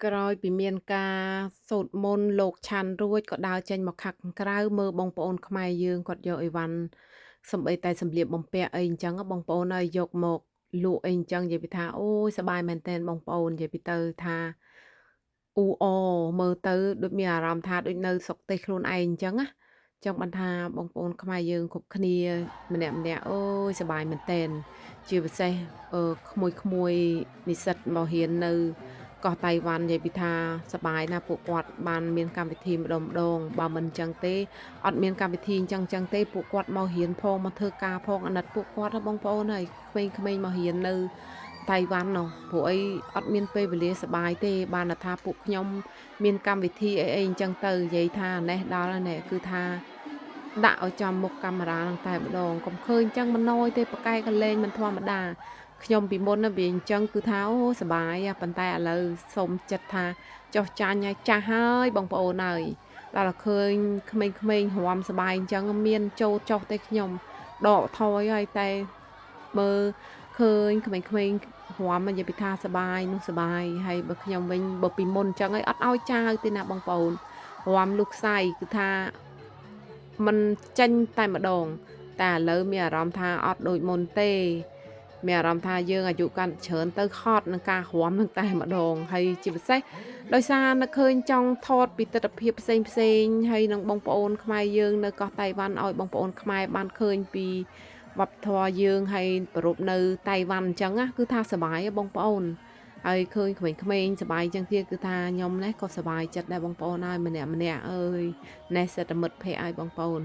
ក្រោយពីមានការសូត្រមន្តលោកឆាន់រួចក៏ដើរចេញមកខាងក្រៅមើលបងប្អូនខ្មែរយើងគាត់យកអីវ៉ាន់សូម្បីតែសម្លៀកបំពាក់អីអញ្ចឹងបងប្អូនអើយយកមកលក់អីអញ្ចឹងនិយាយពីថាអូយសប្បាយមែនទែនបងប្អូននិយាយពីទៅថាអ៊ូអរមើលទៅដូចមានអារម្មណ៍ថាដូចនៅស្រុកទេសខ្លួនឯងអញ្ចឹងណាចឹងបានថាបងប្អូនខ្មែរយើងគ្រប់គ្នាម្នាក់ៗអូយសប្បាយមែនទែនជាពិសេសក្មួយនិស្សិតមករៀននៅកោះតៃវ៉ាន់និយាយពីថាសប្បាយណាស់ពួកគាត់បានមានកម្មវិធីម្ដងបើមិនអញ្ចឹងទេអត់មានកម្មវិធីអញ្ចឹងទេពួកគាត់មករៀនផងមកធ្វើការផងអាណិតពួកគាត់ណាបងប្អូនហើយក្មេងៗមករៀននៅតៃវ៉ាន់នោះព្រោះអីអត់មានពេលវេលាសប្បាយទេបានតែថាពួកខ្ញុំមានកម្មវិធីអីអញ្ចឹងទៅនិយាយថាណេះដល់ហើយណែគឺថាដាក់ឲ្យចំមុខកាមេរ៉ានឹងតែម្ដងកុំឃើញអញ្ចឹងមិនណយទេប្រកែកលេងមិនធម្មតាខ្ញុំពីមុនណាវាអញ្ចឹងគឺថាអូសប្បាយប៉ុន្តែឥឡូវសូមចិត្តថាចុះចាញ់ហើយចាស់ហើយបងប្អូនហើយដល់តែឃើញក្មេងៗរាំសប្បាយអញ្ចឹងមានចូលចុះទេខ្ញុំដកថយហើយតែមើលឃើញក្មេងៗរាំនិយាយពីថាសប្បាយនោះសប្បាយហើយបើខ្ញុំវិញបើពីមុនអញ្ចឹងហើយអត់ឲ្យចាវទេណាបងប្អូនរាំលុះខ្សែគឺថាมันចេញតែម្ដងតែឥឡូវមានអារម្មណ៍ថាអត់ដូចមុនទេមានអារម្មណ៍ថាយើងអាយុកាន់ច្រើនទៅខត់នឹងការរាំនឹងតែម្ដងហើយជាពិសេសដោយសារនឹកឃើញចង់ថតពីទិដ្ឋភាពផ្សេងហើយនឹងបងប្អូនខ្មែរយើងនៅកោះតៃវ៉ាន់ឲ្យបងប្អូនខ្មែរបានឃើញពីវប្បធម៌យើងហើយប្រពៃនៅតៃវ៉ាន់អញ្ចឹងណាគឺថាសប្បាយហ៎បងប្អូនហើយឃើញក្មេងៗសប្បាយអញ្ចឹងទៀតគឺថាខ្ញុំនេះក៏សប្បាយចិត្តដែរបងប្អូនហើយម្នាក់អើយណេះសិតតែមិត្តភ័ក្តិឲ្យបងប្អូន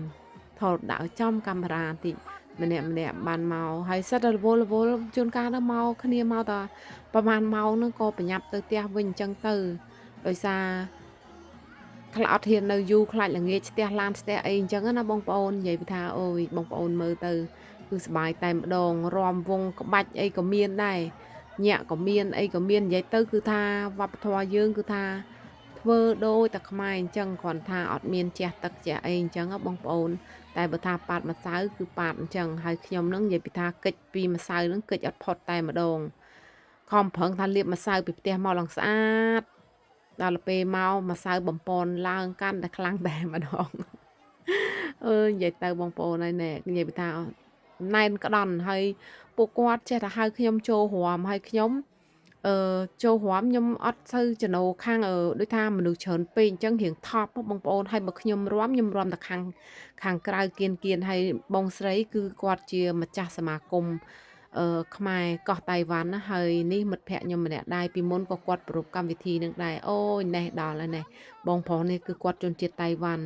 ថតដាក់ឲ្យចំកាមេរ៉ាតិចម្នាក់បានមកហើយសិតតែរវល់ជួនកាលទៅមកគ្នាមកតាប្រហែលម៉ោងហ្នឹងក៏ប្រញាប់ទៅផ្ទះវិញអញ្ចឹងទៅដោយសារខ្លាចអត់ហ៊ាននៅយូរខ្លាចល្ងាចស្ទះឡានស្ទះអីអញ្ចឹងណាបងប្អូននិយាយពីថាអូយបងប្អូនមើលទៅគឺសប្បាយតែម្ដងរាំវង់ក្បាច់អីក៏មានដែរញាក់ក៏មានអីក៏មាននិយាយទៅគឺថាវប្បធម៌យើងគឺថាធ្វើដូចតែខ្មែរអញ្ចឹងគ្រាន់ថាអត់មានជះទឹកជះអីអញ្ចឹងណាបងប្អូនតែបើថាប៉ាតម្សៅគឺប៉ាតអញ្ចឹងហើយខ្ញុំនឹងនិយាយពីថាកិច្ចពីម្សៅនឹងកិច្ចអត់ផុតតែម្ដងខំប្រឹងថាលាបម្សៅពីផ្ទះមកឡើងស្អាតដល់ពេលមកម្សៅបំពន់ឡើងកាន់តែខ្លាំងតែម្ដងអើយនិយាយទៅបងប្អូនហើយណែនិយាយពីថាណែនក្តន់ហើយពួកគាត់ចេះតែហៅខ្ញុំចូលរាំហើយខ្ញុំចូលរាំខ្ញុំអត់សូវចំណូលខាងដូចថាមនុស្សច្រើនពេកអញ្ចឹងរៀងថប់ហ៎បងប្អូនហើយបើខ្ញុំរាំតែខាងក្រៅគៀនហើយបងស្រីគឺគាត់ជាម្ចាស់សមាគមខ្មែរកោះតៃវ៉ាន់ណាហើយនេះមិត្តភក្តិខ្ញុំម្នាក់ដែរពីមុនក៏គាត់ប្រារព្ធកម្មវិធីនឹងដែរអូយណេះដល់ហើយណេះបងប្រុសនេះគឺគាត់ជនជាតិតៃវ៉ាន់